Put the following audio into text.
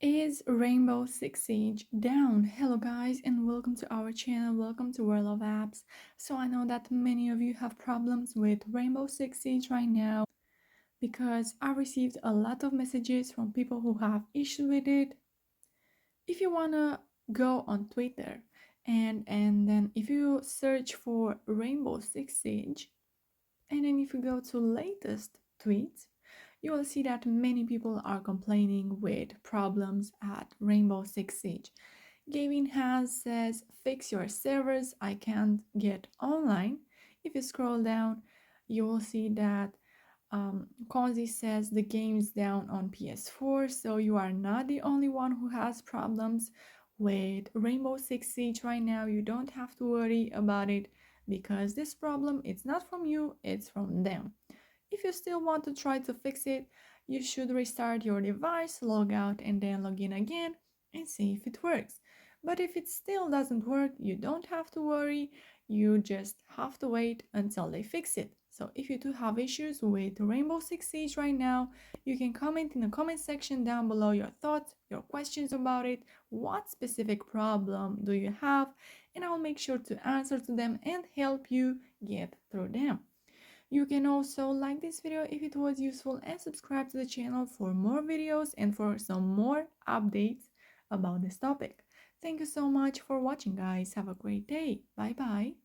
Is Rainbow Six Siege down? Hello guys and welcome to our channel, welcome to World of Apps. So I know that many of you have problems with Rainbow Six Siege right now because I received a lot of messages from people who have issues with it. If you wanna go on Twitter and then if you search for Rainbow Six Siege and then if you go to latest tweets, you will see that many people are complaining with problems at Rainbow Six Siege. Gavin has says, fix your servers, I can't get online. If you scroll down, you will see that Cozy says the game's down on PS4, so you are not the only one who has problems with Rainbow Six Siege right now. You don't have to worry about it because this problem it's not from you, it's from them. If you still want to try to fix it, you should restart your device, log out and then log in again and see if it works. But if it still doesn't work, you don't have to worry, you just have to wait until they fix it. So if you do have issues with Rainbow Six Siege right now, you can comment in the comment section down below your thoughts, your questions about it, what specific problem do you have, and I'll make sure to answer to them and help you get through them. You can also like this video if it was useful and subscribe to the channel for more videos and for some more updates about this topic. Thank you so much for watching guys. Have a great day. Bye bye.